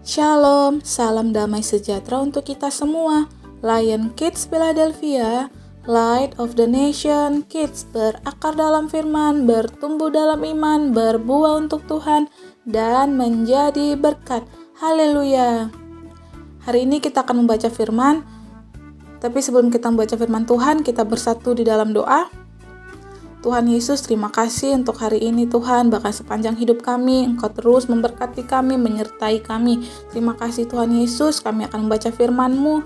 Shalom, salam damai sejahtera untuk kita semua. Lion Kids Philadelphia, Light of the Nation, Kids berakar dalam firman, bertumbuh dalam iman, berbuah untuk Tuhan, dan menjadi berkat. Haleluya. Hari ini kita akan membaca firman, tapi sebelum kita membaca firman Tuhan, kita bersatu di dalam doa. Tuhan Yesus, terima kasih untuk hari ini Tuhan, bahkan sepanjang hidup kami, Engkau terus memberkati kami, menyertai kami. Terima kasih Tuhan Yesus, kami akan membaca firman-Mu.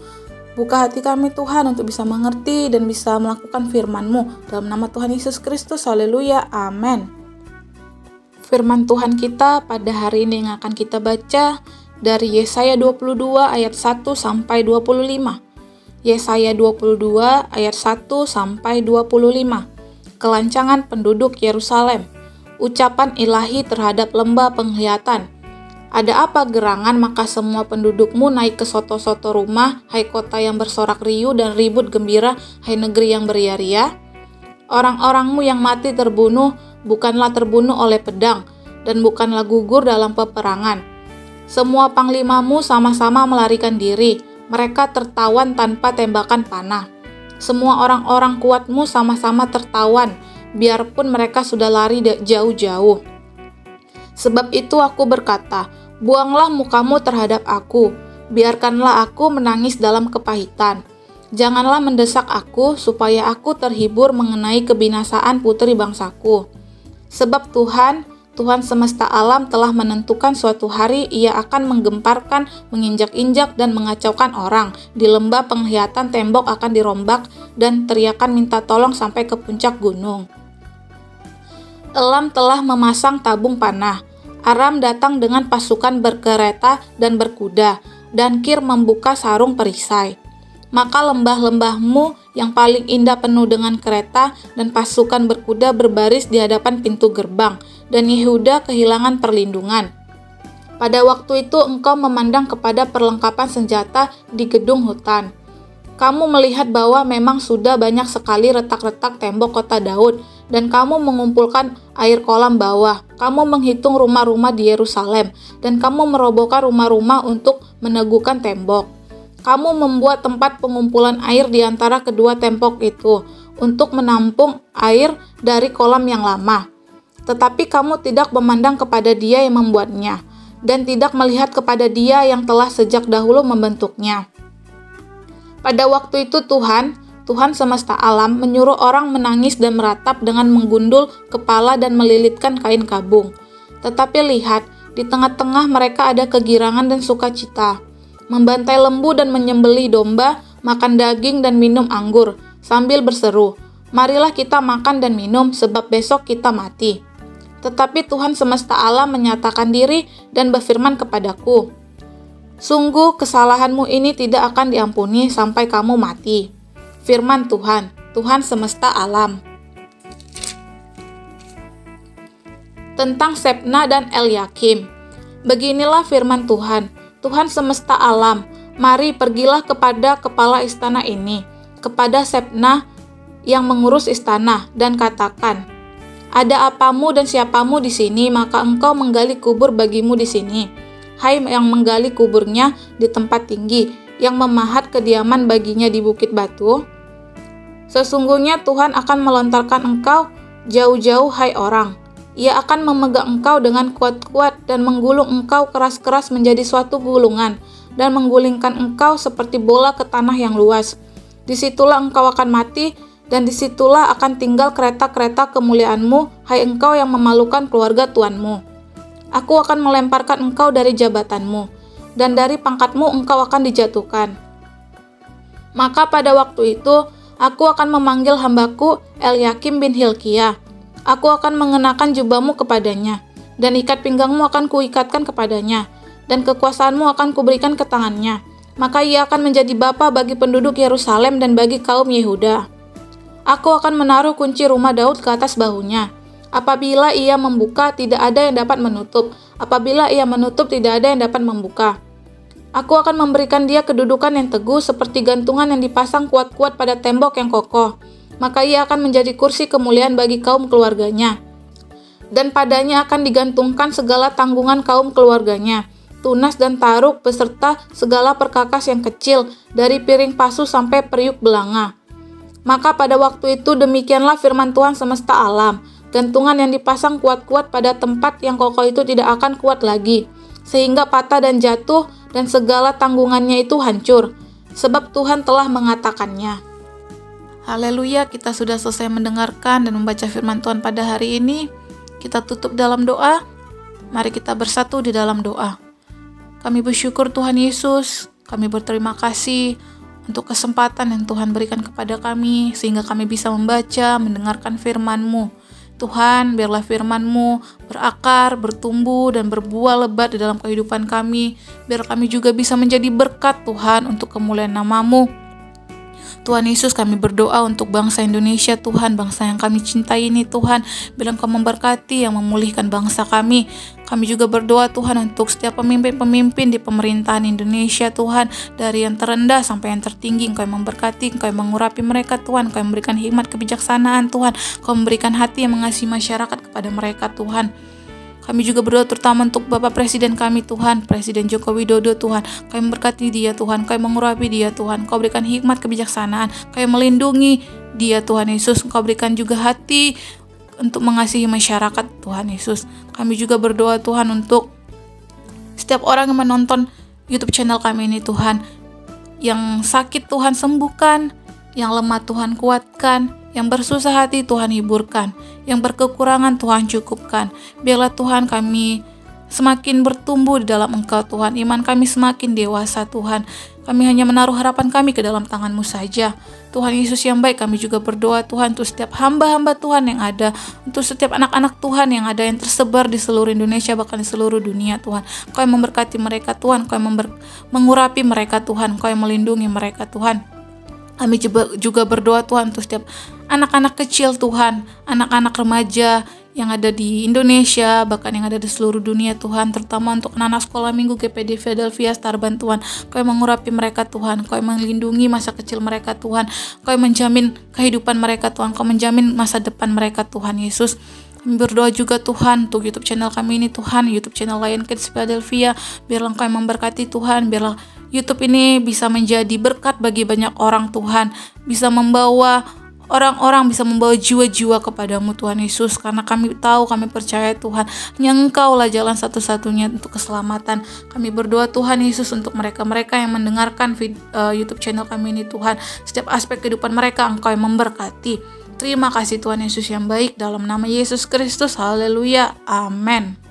Buka hati kami Tuhan untuk bisa mengerti dan bisa melakukan firman-Mu. Dalam nama Tuhan Yesus Kristus, haleluya, amin. Firman Tuhan kita pada hari ini yang akan kita baca dari Yesaya 22 ayat 1 sampai 25. Yesaya 22 ayat 1 sampai 25. Kelancangan penduduk Yerusalem, ucapan ilahi terhadap lembah penglihatan. Ada apa gerangan, maka semua pendudukmu naik ke soto-soto rumah, hai kota yang bersorak riuh dan ribut gembira, hai negeri yang beria-ria. Orang-orangmu yang mati terbunuh, bukanlah terbunuh oleh pedang, dan bukanlah gugur dalam peperangan. Semua panglimamu sama-sama melarikan diri, mereka tertawan tanpa tembakan panah. Semua orang-orang kuatmu sama-sama tertawan, biarpun mereka sudah lari jauh-jauh. Sebab itu aku berkata, buanglah mukamu terhadap aku, biarkanlah aku menangis dalam kepahitan. Janganlah mendesak aku, supaya aku terhibur mengenai kebinasaan putri bangsaku. Sebab Tuhan semesta alam telah menentukan suatu hari Ia akan menggemparkan, menginjak-injak dan mengacaukan orang. Di lembah penglihatan tembok akan dirombak dan teriakan minta tolong sampai ke puncak gunung. Elam telah memasang tabung panah. Aram datang dengan pasukan berkereta dan berkuda, dan Kir membuka sarung perisai. Maka lembah-lembahmu yang paling indah penuh dengan kereta dan pasukan berkuda berbaris di hadapan pintu gerbang, dan Yehuda kehilangan perlindungan. Pada waktu itu engkau memandang kepada perlengkapan senjata di gedung hutan. Kamu melihat bahwa memang sudah banyak sekali retak-retak tembok kota Daud, dan kamu mengumpulkan air kolam bawah. Kamu menghitung rumah-rumah di Yerusalem, dan kamu merobohkan rumah-rumah untuk meneguhkan tembok. Kamu membuat tempat pengumpulan air di antara kedua tembok itu, untuk menampung air dari kolam yang lama. Tetapi kamu tidak memandang kepada Dia yang membuatnya, dan tidak melihat kepada Dia yang telah sejak dahulu membentuknya. Pada waktu itu Tuhan semesta alam menyuruh orang menangis dan meratap dengan menggundul kepala dan melilitkan kain kabung. Tetapi lihat, di tengah-tengah mereka ada kegirangan dan sukacita, membantai lembu dan menyembelih domba, makan daging dan minum anggur, sambil berseru, marilah kita makan dan minum, sebab besok kita mati. Tetapi Tuhan semesta alam menyatakan diri dan berfirman kepadaku, sungguh kesalahanmu ini tidak akan diampuni sampai kamu mati. Firman Tuhan semesta alam. Tentang Sebna dan Elyakim. Beginilah firman Tuhan semesta alam, mari pergilah kepada kepala istana ini, kepada Sebna yang mengurus istana, dan katakan, ada apamu dan siapamu di sini, maka engkau menggali kubur bagimu di sini. Hai yang menggali kuburnya di tempat tinggi, yang memahat kediaman baginya di bukit batu. Sesungguhnya Tuhan akan melontarkan engkau jauh-jauh, hai orang. Ia akan memegang engkau dengan kuat-kuat dan menggulung engkau keras-keras menjadi suatu gulungan, dan menggulingkan engkau seperti bola ke tanah yang luas. Disitulah engkau akan mati, dan disitulah akan tinggal kereta-kereta kemuliaanmu, hai engkau yang memalukan keluarga tuanmu. Aku akan melemparkan engkau dari jabatanmu, dan dari pangkatmu engkau akan dijatuhkan. Maka pada waktu itu, aku akan memanggil hambaku Elyakim bin Hilkiah. Aku akan mengenakan jubahmu kepadanya, dan ikat pinggangmu akan kuikatkan kepadanya, dan kekuasaanmu akan kuberikan ke tangannya. Maka ia akan menjadi bapa bagi penduduk Yerusalem dan bagi kaum Yehuda. Aku akan menaruh kunci rumah Daud ke atas bahunya. Apabila ia membuka, tidak ada yang dapat menutup. Apabila ia menutup, tidak ada yang dapat membuka. Aku akan memberikan dia kedudukan yang teguh seperti gantungan yang dipasang kuat-kuat pada tembok yang kokoh. Maka ia akan menjadi kursi kemuliaan bagi kaum keluarganya. Dan padanya akan digantungkan segala tanggungan kaum keluarganya. tunas dan taruk beserta segala perkakas yang kecil, dari piring pasu sampai periuk belanga. Maka pada waktu itu demikianlah firman Tuhan semesta alam. Gantungan yang dipasang kuat-kuat pada tempat yang kokoh itu tidak akan kuat lagi, sehingga patah dan jatuh dan segala tanggungannya itu hancur, sebab Tuhan telah mengatakannya. Haleluya, kita sudah selesai mendengarkan dan membaca firman Tuhan pada hari ini. Kita tutup dalam doa. Mari kita bersatu di dalam doa. Kami bersyukur Tuhan Yesus, kami berterima kasih untuk kesempatan yang Tuhan berikan kepada kami, sehingga kami bisa membaca, mendengarkan firman-Mu. Tuhan, biarlah firman-Mu berakar, bertumbuh, dan berbuah lebat di dalam kehidupan kami. Biar kami juga bisa menjadi berkat Tuhan untuk kemuliaan nama-Mu. Tuhan Yesus, kami berdoa untuk bangsa Indonesia Tuhan, bangsa yang kami cintai ini Tuhan. Biar Engkau memberkati yang memulihkan bangsa kami. Kami juga berdoa Tuhan untuk setiap pemimpin-pemimpin di pemerintahan Indonesia Tuhan, dari yang terendah sampai yang tertinggi. Engkau yang memberkati, Engkau yang mengurapi mereka Tuhan, Engkau yang memberikan hikmat kebijaksanaan Tuhan, Engkau memberikan hati yang mengasihi masyarakat kepada mereka Tuhan. Kami juga berdoa terutama untuk Bapak Presiden kami Tuhan, Presiden Joko Widodo Tuhan. Kau yang memberkati dia Tuhan, Kau yang mengurapi dia Tuhan, Kau berikan hikmat kebijaksanaan, Kau yang melindungi dia Tuhan Yesus. Kau berikan juga hati untuk mengasihi masyarakat Tuhan Yesus. Kami juga berdoa Tuhan untuk setiap orang yang menonton YouTube channel kami ini Tuhan. Yang sakit Tuhan sembuhkan, yang lemah Tuhan kuatkan, yang bersusah hati Tuhan hiburkan, yang berkekurangan Tuhan cukupkan. Biarlah Tuhan kami semakin bertumbuh di dalam Engkau Tuhan, iman kami semakin dewasa Tuhan. Kami hanya menaruh harapan kami ke dalam tangan-Mu saja. Tuhan Yesus yang baik, kami juga berdoa Tuhan untuk setiap hamba-hamba Tuhan yang ada, untuk setiap anak-anak Tuhan yang ada yang tersebar di seluruh Indonesia, bahkan di seluruh dunia Tuhan. Kau yang memberkati mereka Tuhan, Kau yang mengurapi mereka Tuhan, Kau yang melindungi mereka Tuhan. Kami juga berdoa Tuhan untuk setiap anak-anak kecil Tuhan, anak-anak remaja yang ada di Indonesia, bahkan yang ada di seluruh dunia Tuhan, terutama untuk anak-anak sekolah minggu GPD Philadelphia Starban Tuhan. Kau yang mengurapi mereka Tuhan, Kau yang melindungi masa kecil mereka Tuhan, Kau yang menjamin kehidupan mereka Tuhan, Kau menjamin masa depan mereka Tuhan Yesus. Kami berdoa juga Tuhan untuk YouTube channel kami ini Tuhan, YouTube channel Lion Kids Philadelphia. Biarlah Engkau yang memberkati Tuhan, biarlah YouTube ini bisa menjadi berkat bagi banyak orang Tuhan, bisa membawa orang-orang, bisa membawa jiwa-jiwa kepadamu Tuhan Yesus, karena kami tahu, kami percaya Tuhan, hanya Engkau lah jalan satu-satunya untuk keselamatan. Kami berdoa Tuhan Yesus untuk mereka-mereka yang mendengarkan YouTube channel kami ini Tuhan, setiap aspek kehidupan mereka Engkau yang memberkati. Terima kasih Tuhan Yesus yang baik, dalam nama Yesus Kristus, haleluya, amin.